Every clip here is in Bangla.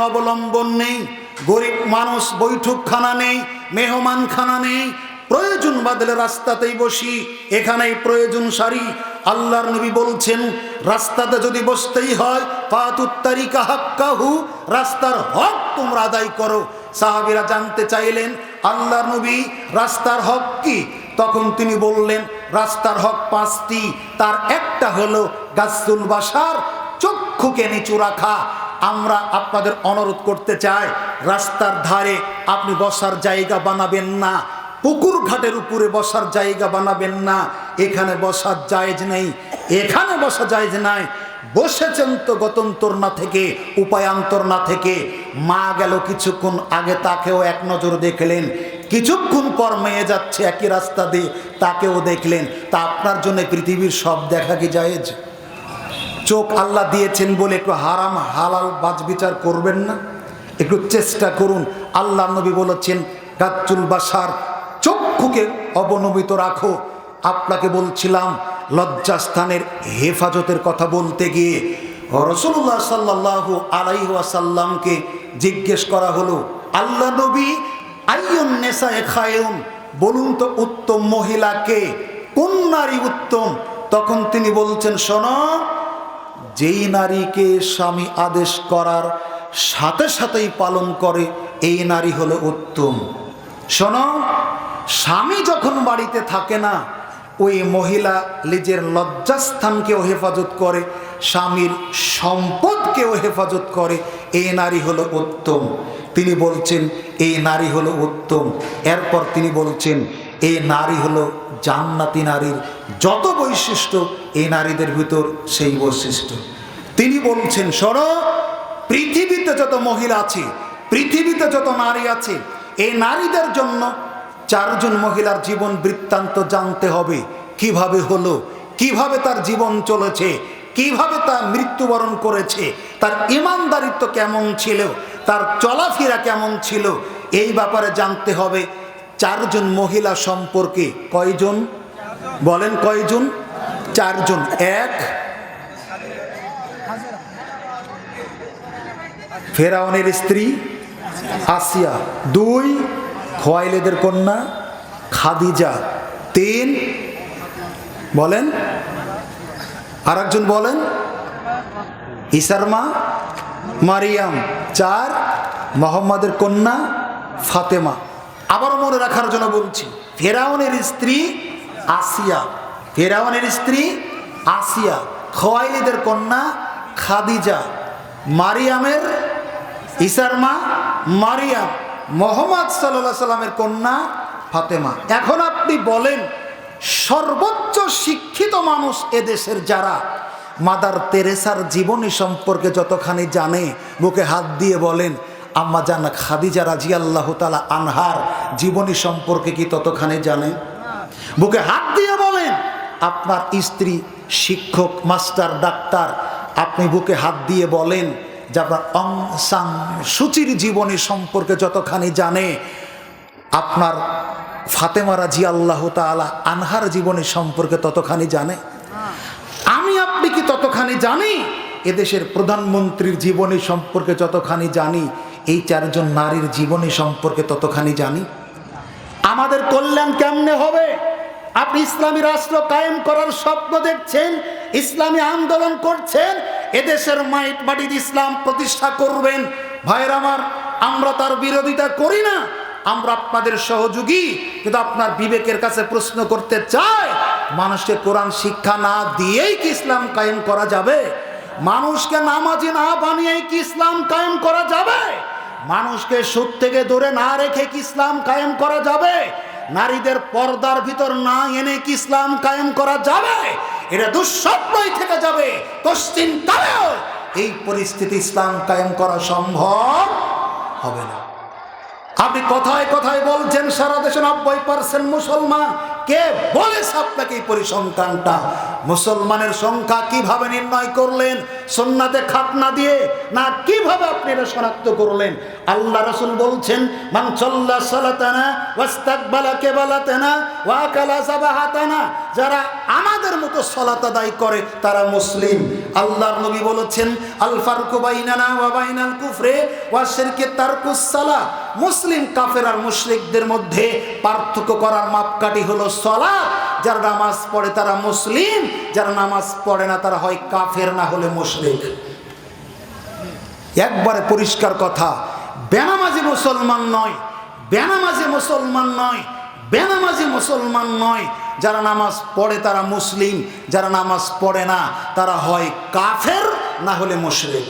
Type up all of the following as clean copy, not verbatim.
কোনো অবলম্বন নেই, গরিব মানুষ বৈঠকখানা নেই, মেহমানখানা নেই, প্রয়োজন বাদলে রাস্তাতেই বসি, এখানেই প্রয়োজন সারি। আল্লাহর নবী বলছেন রাস্তাতে যদি বসতেই হয় ফাতুত তারিকা হাক্কাহু, রাস্তার হক তোমরা আদায় করো। সাহাবীরা জানতে চাইলেন আল্লাহর নবী রাস্তার হক কি? তখন তিনি বললেন রাস্তার হক 5টি, তার একটা হলো গাসসুল বাসার, চক্ষুকে নিচু রাখা। আমরা আপনাদের অনুরোধ করতে চাই রাস্তার ধারে আপনি বসার জায়গা বানাবেন না, পুকুর ঘাটের উপরে বসার জায়গা বানাবেন না, এখানে বসার জায়েজ নেই, এখানে বসা জায়েজ নাই। বসেছেন তো গতন্তর না থেকে, উপায়ান্তর না থেকে। মা গেল কিছুক্ষণ আগে, তাকেও এক নজর দেখলেন, কিছুক্ষণ পর মেয়ে যাচ্ছে একই রাস্তা দিয়ে, তাকেও দেখলেন। তা আপনার জন্য পৃথিবীর সব দেখা কি জায়েজ? চোখ আল্লাহ দিয়েছেন বলে একটু হারাম হালাল বাজ বিচার করবেন না? একটু চেষ্টা করুন। আল্লাহ নবী বলেছেন গাচ্চুল বাসার, চক্ষুকে অবনমিত রাখো। আপনাকে বলছিলাম লজ্জাস্থানের হেফাজতের কথা বলতে গিয়ে রাসূলুল্লাহ সাল্লাল্লাহু আলাইহি ওয়াসাল্লামকে জিজ্ঞেস করা হলো, আল্লাহ নবী আইয়ুন নিসায়ে খায়রুন, বলুন তো উত্তম মহিলাকে, কোন নারী উত্তম? তখন তিনি বলছেন শোনো, যেই নারীকে স্বামী আদেশ করার সাথে সাথেই পালন করে এই নারী হলো উত্তম। শোনো, স্বামী যখন বাড়িতে থাকে না, ওই মহিলা নিজের লজ্জাস্থানকেও হেফাজত করে, স্বামীর সম্পদকেও হেফাজত করে, এই নারী হলো উত্তম। তিনি বলছেন এই নারী হলো উত্তম। এরপর তিনি বলছেন এই নারী হলো জান্নাতি নারীর যত বৈশিষ্ট্য, এই নারীদের ভিতর সেই বৈশিষ্ট্য। তিনি বলছেন শোনো, পৃথিবীতে যত মহিলা আছে, পৃথিবীতে যত নারী আছে, এই নারীদের জন্য 4 জন মহিলার জীবন বৃত্তান্ত জানতে হবে। কিভাবে হলো, কিভাবে তার জীবন চলেছে, কিভাবে তার মৃত্যুবরণ করেছে, তার ইমানদারিত্ব কেমন ছিল, তার চলাফেরা কেমন ছিল, এই ব্যাপারে জানতে হবে। 4 জন মহিলা সম্পর্কে কয়জন বলেন? কয়জন? 4 জন। 1 ফেরাউনের স্ত্রী আসিয়া, 2 খোয়াইলেদের কন্যা খাদিজা, 3 বলেন, আর একজন বলেন, ঈসার মা মারিয়াম, 4 মুহাম্মাদের কন্যা ফাতেমা। আবার মনে রাখার জন্য বলছি, ফেরাউনের স্ত্রী আসিয়া, ফেরাউনের স্ত্রী আসিয়া, খোয়াইলিদের কন্যা খাদিজা, মারিয়ামের, ঈসার মা মারিয়াম, মুহাম্মদ সাল্লাল্লাহু আলাইহি সাল্লামের কন্যা ফাতেমা। এখন আপনি বলেন সর্বোচ্চ শিক্ষিত মানুষ এদেশের যারা, মাদার তেরেসার জীবনী সম্পর্কে যতখানি জানে, বুকে হাত দিয়ে বলেন আম্মা জান খাদিজা রাদিয়াল্লাহু তাআলা আনহার জীবনী সম্পর্কে কি ততখানি জানে? বুকে হাত দিয়ে বলেন। আপনার স্ত্রী শিক্ষক, মাস্টার, ডাক্তার, আপনি বুকে হাত দিয়ে বলেন যে আপনার অং সান সুচির জীবনী সম্পর্কে যতখানি জানে, আপনার ফাতেমা রাদিয়াল্লাহু তাআলা আনহার জীবনী সম্পর্কে ততখানি জানে? আমি আপনি কি ততখানি জানি? এদেশের প্রধানমন্ত্রীর জীবনী সম্পর্কে যতখানি জানি, এই 4 জন নারীর জীবনী সম্পর্কে ততখানি জানি? আমাদের কল্যাণ কেমনে হবে? আপনি ইসলামী রাষ্ট্র কায়েম করার স্বপ্ন দেখছেন, ইসলামী আন্দোলন করছেন, এদেশের মাটিতে ইসলাম প্রতিষ্ঠা করবেন। ভাইয়ের আমার, আমরা তার বিরোধিতা করি না, আমরা আপনাদের সহযোগী। কিন্তু আপনার বিবেকের কাছে প্রশ্ন করতে চাই, মানুষকে কোরআন শিক্ষা না দিয়েই কি ইসলাম কায়েম করা যাবে? মানুষকে নামাজি না বানিয়েই কি ইসলাম কায়েম করা যাবে? মানুষকে সুদ থেকে দূরে না রেখে কি ইসলাম কায়েম করা যাবে? নারীদের পর্দার ভিতর না এনে কি ইসলাম কায়েম করা যাবে? এটা দুঃস্বপ্নই থেকে যাবে। পশ্চিমকালেও এই পরিস্থিতি ইসলাম কায়েম করা সম্ভব হবে না। আপনি কথায় কথায় বলছেন সারা দেশে 90% মুসলমান, কে বলেছে আপনাকে এই পরিসংখ্যানটা? মুসলমানের সংখ্যা কিভাবে নির্ণয় করলেন? সুন্নাতে খাতনা দিয়ে না কিভাবে আপনি এটা শনাক্ত করলেন? আল্লাহ রাসূল বলছেন, মান সাল্লা সালাতানা ওয়াস্তাকবালা কিবলাতানা ওয়া আকালা সাবাহাতানা, যারা আমাদের মতো সালাত আদায় করে তারা মুসলিম। আল্লাহর নবী বলেছেন, আল ফারকু বাইনানা ওয়া বাইনাল কুফরি ওয়া শিরকি তারকুস সালাহ। মুসলিম কাফের আর মুশরিকদের মধ্যে পার্থক্য করার মাপকাঠি হলো সালাত। যারা নামাজ পড়ে তারা মুসলিম, যারা নামাজ পড়ে না তারা হয় কাফের না হলে মুশরিক। একবারে পরিষ্কার কথা। বেনামাজি মুসলমান নয়, বেনামাজি মুসলমান নয়, বেনামাজি মুসলমান নয়। যারা নামাজ পড়ে তারা মুসলিম, যারা নামাজ পড়ে না তারা হয় কাফের না হলে মুশরিক।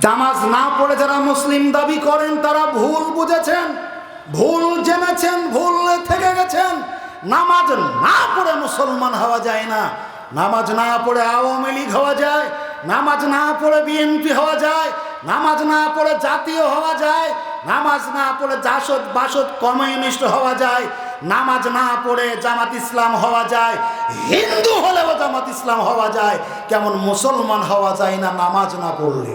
নামাজ না পড়ে যারা মুসলিম দাবি করেন তারা ভুল বুঝেছেন, ভুল জেনেছেন, ভুল থেকে গেছেন। নামাজ না পড়ে মুসলমান হওয়া যায় না। নামাজ না পড়ে আওয়ামী লীগ হওয়া যায়, নামাজ না পড়ে বিএনপি হওয়া যায়, নামাজ না পড়ে জাতীয় হওয়া যায়, নামাজ না পড়ে জাসদ বাসদ কমিউনিস্ট হওয়া যায়, নামাজ না পড়ে জামাত ইসলাম হওয়া যায়, হিন্দু হলেও জামাত ইসলাম হওয়া যায়। কেমন মুসলমান হওয়া যায় না নামাজ না পড়লে?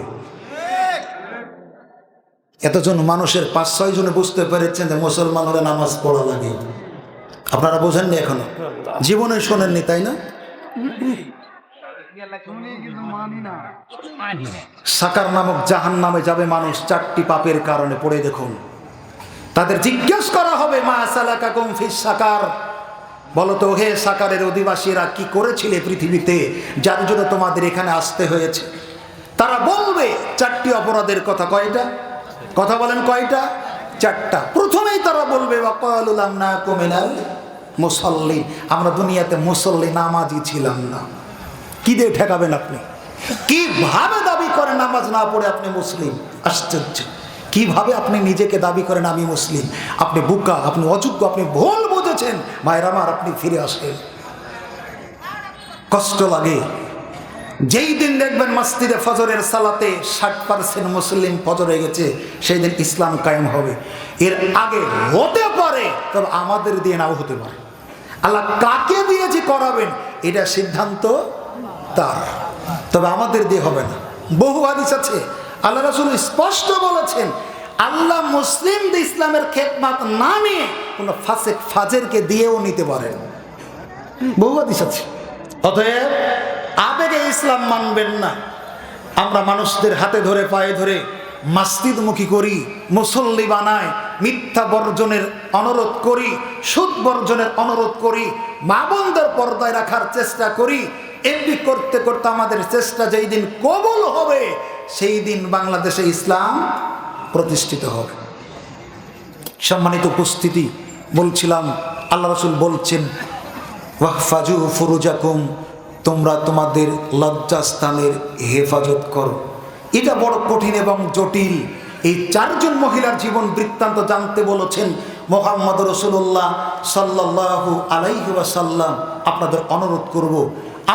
এতজন মানুষের 5-6 জনে বুঝতে পেরেছেন যে মুসলমান হলে নামাজ পড়া লাগে। আপনারা বোঝেননি এখনো, জীবনে শোনেননি, তাই না? সাকার নামক জাহান্নামে যাবে মানুষ 4টি পাপের কারণে। পড়ে দেখুন। তাদের জিজ্ঞেস করা হবে, মা সালাকাকুম ফিস সাকার, বলো তো হে সাকারের অধিবাসীরা কি করেছিলে পৃথিবীতে যার জন্য তোমাদের এখানে আসতে হয়েছে? তারা বলবে 4টি অপরাধের কথা। কয়টা? কথা বলেন, কয়টা? 4টা। প্রথমেই তারা বলবে ওয়াকালু লাম নাকু মিনাল মুসাল্লিন, আমরা দুনিয়াতে মুসল্লি নামাজি ছিলাম না। কি দিয়ে ঠেকাবেন আপনি? কিভাবে দাবি করেন নামাজ না পড়ে আপনি মুসলিম? আশ্চর্য। কিভাবে আপনি নিজেকে দাবি করেন আমি মুসলিম? আপনি বোকা, আপনি অযোগ্য, আপনি ভুল বুঝেছেন। মায়ের আমার, আপনি ফিরে আসেন। কষ্ট লাগে। যেই দিন দেখবেন মসজিদে ফজরের সালাতে 60% মুসলিম ফজর হয়ে গেছে, সেই দিন ইসলাম কায়েম হবে। এর আগে হতে পারে, তবে আমাদের দিয়ে নাও হতে পারে। আল্লাহ কাকে দিয়ে যে করাবেন এটা সিদ্ধান্ত তার, তবে আমাদের দিয়ে হবে না। বহু হাদিস আছে, আল্লাহ রাসূল স্পষ্ট বলেছেন, আল্লাহ মুসলিমদের ইসলামের খেদমত না নিয়ে কোনো ফাসিক ফাজেরকে দিয়েও নিতে পারেন। বহু হাদিস আছে। অতএব আবেগে ইসলাম মানবেন না। আমরা মানুষদের হাতে ধরে পায়ে ধরে মসজিদমুখী করি, মুসল্লি বানাই, মিথ্যা বর্জনের অনুরোধ করি, সুদ বর্জনের অনুরোধ করি, মা বোনদের পর্দায় রাখার চেষ্টা করি। এমনি করতে করতে আমাদের চেষ্টা যেই দিন কবুল হবে সেই দিন বাংলাদেশে ইসলাম প্রতিষ্ঠিত হবে। সম্মানিত উপস্থিতি, বলছিলাম আল্লাহ রাসূল বলছেন ওয়াহফাজু ফুরুজাকুম, তোমরা তোমাদের লজ্জাস্থানের হেফাজত করো। এটা বড় কঠিন এবং জটিল। এই 4 জন মহিলার জীবন বৃত্তান্ত জানতে বলেছেন মুহাম্মদ রাসূলুল্লাহ সাল্লাল্লাহু আলাইহি ওয়াসাল্লাম। আপনাদের অনুরোধ করব,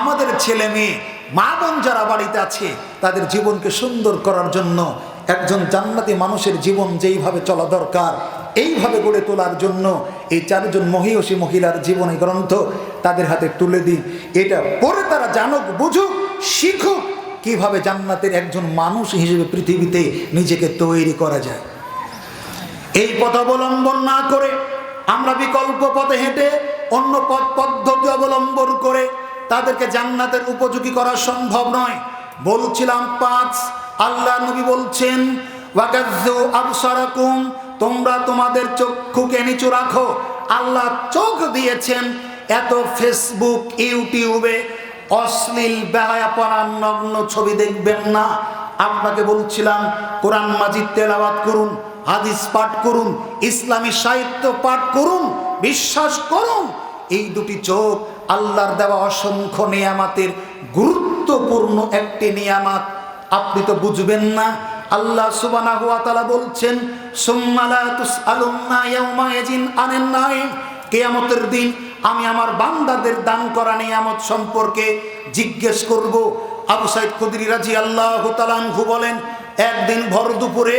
আমাদের ছেলে মেয়ে মা বোন যারা বাড়িতে আছে তাদের জীবনকে সুন্দর করার জন্য, একজন জান্নাতি মানুষের জীবন যেইভাবে চলা দরকার এইভাবে গড়ে তোলার জন্য এই 4 জন মহিয়সী মহিলার জীবনী গ্রন্থ তাদের হাতে তুলে দিন। এটা পড়ে তারা জানুক, বুঝুক, শিখুক কিভাবে জান্নাতের একজন মানুষ হিসেবে পৃথিবীতে নিজেকে তৈরি করা যায়। এই পথ অবলম্বন না করে আমরা বিকল্প পথে হেঁটে অন্য পথ পদ্ধতি অবলম্বন করে তাদেরকে জান্নাতের উপযোগী করা সম্ভব নয়। বলছিলাম 5, আল্লাহ নবী বলছেন ওয়াগাজ্জু আবসারাকুম, তোমরা তোমাদের চক্ষুকে নিচু রাখো। আল্লাহ চোখ দিয়েছেন, এত ফেসবুক ইউটিউবে অশ্লীল বেহায়াপনা নগ্ন ছবি দেখবেন না। আপনাকে বলছিলাম কোরআন মাজিদ তেলাওয়াত করুন, হাদিস পাঠ করুন, ইসলামী সাহিত্য পাঠ করুন। বিশ্বাস করুন এই 2টি চোখ আল্লাহর দেওয়া অসংখ্য নিয়ামতের গুরুত্বপূর্ণ একটি নিয়ামত। আপনি তো বুঝবেন না। আল্লাহ সুবহানাহু ওয়া তাআলা বলছেন সুম্মা লা তুসআলুনা ইয়াওমা ইয়াজিন আনিন নাঈম, কিয়ামতের দিন আমি আমার বান্দাদের দান করা নিয়ামত সম্পর্কে জিজ্ঞেস করব। আবু সাঈদ খুদরি রাদিয়াল্লাহু তাআলা আনহু বলেন, একদিন ভর দুপুরে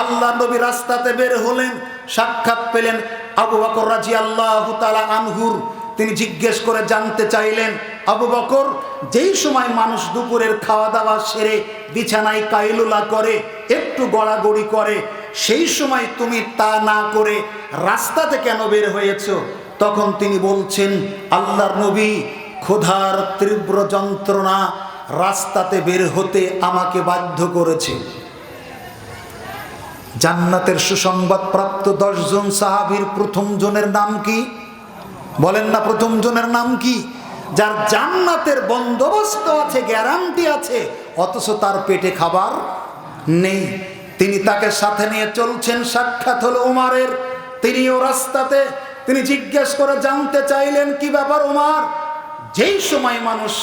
আল্লাহ নবী রাস্তাতে বের হলেন, সাক্ষাৎ পেলেন আবু বকর রাদিয়াল্লাহু তাআলা আনহুর তিনি জিজ্ঞেস করে জানতে চাইলেন, আবু বকর, যেই সময় মানুষ দুপুরের খাওয়া দাওয়া সেরে বিছানায় কাইলুলা করে, একটু গড়াগড়ি করে, সেই সময় তুমি তা না করে রাস্তাতে কেন বের হয়েছো? তখন তিনি বলছেন, আল্লাহর নবী, ক্ষুধার তীব্র যন্ত্রণা রাস্তাতে বের হতে আমাকে বাধ্য করেছে। জান্নাতের সুসংবাদ প্রাপ্ত 10 জন সাহাবীর প্রথম জনের নাম কি? বলেন না, প্রথম জনের নাম কি? যার জান্নাতের বন্দোবস্ত আছে, গ্যারান্টি আছে, অথচ তার পেটে খাবার নেই। তিনি তাকে সাথে নিয়ে চলছেন। সাক্ষাৎ হলো উমারের। তিনিও রাস্তাতে, তিনি জিজ্ঞেস করে জানতে চাইলেন, কি ব্যাপার উমার, যেই সময় মানুষ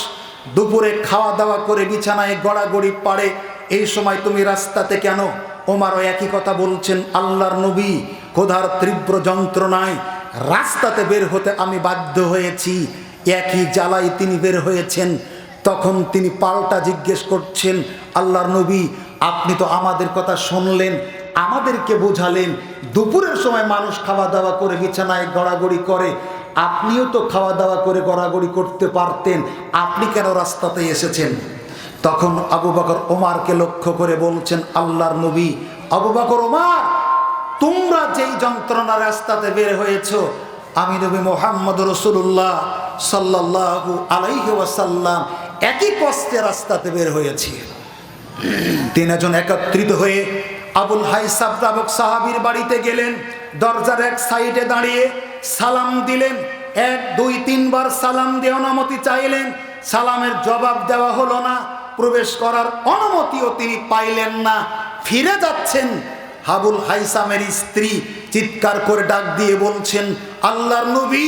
দুপুরে খাওয়া দাওয়া করে বিছানায় গড়াগড়ি পাড়ে, এই সময় তুমি রাস্তাতে কেন? ওমারও একই কথা বলছেন, আল্লাহর নবী, ক্ষুধার তীব্র যন্ত্রণায় রাস্তাতে বের হতে আমি বাধ্য হয়েছি। একই জ্বালায় তিনি বের হয়েছেন। তখন তিনি পাল্টা জিজ্ঞেস করছেন, আল্লাহর নবী, আপনি তো আমাদের কথা শুনলেন, আমাদেরকে বোঝালেন, দুপুরের সময় মানুষ খাওয়া দাওয়া করে বিছানায় গড়াগড়ি করে, আপনিও তো খাওয়া দাওয়া করে গড়াগড়ি করতে পারতেন, আপনি কেন রাস্তাতে এসেছেন? তখন আবু বকর ওমরকে লক্ষ্য করে বলছেন, আল্লাহর নবী, আবু বকর, ওমর, তোমরা যেই যন্ত্রণা রাস্তাতে বের হয়েছো, আমি নবী মুহাম্মদ রাসূলুল্লাহ সাল্লাল্লাহু আলাইহি ওয়াসাল্লাম একই কষ্টে রাস্তাতে বের হয়েছি। তিনজন একত্রিত হয়ে আবুল হাইসাব নামক সাহাবীর বাড়িতে গেলেন। দরজার এক সাইডে দাঁড়িয়ে সালাম দিলেন। 1 2 3 বার সালাম দিয়ে অনুমতি চাইলেন। সালামের জবাব দেওয়া হলো না। প্রবেশ করার অনুমতিও তিনি পাইলেন না। ফিরে যাচ্ছেন। আবুল হাইসামের স্ত্রী চিৎকার করে ডাক দিয়ে বলছেন, আল্লাহর নবী,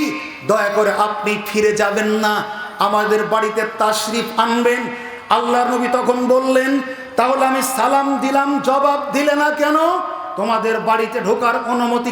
দয়া করে আপনি ফিরে যাবেন না, আমাদের বাড়িতে তাশরিফ আনবেন। আল্লাহর নবী তখন বললেন, তাহলে আমি সালাম দিলাম, জবাব দিলে না কেন? তোমাদের বাড়িতে ঢোকার অনুমতি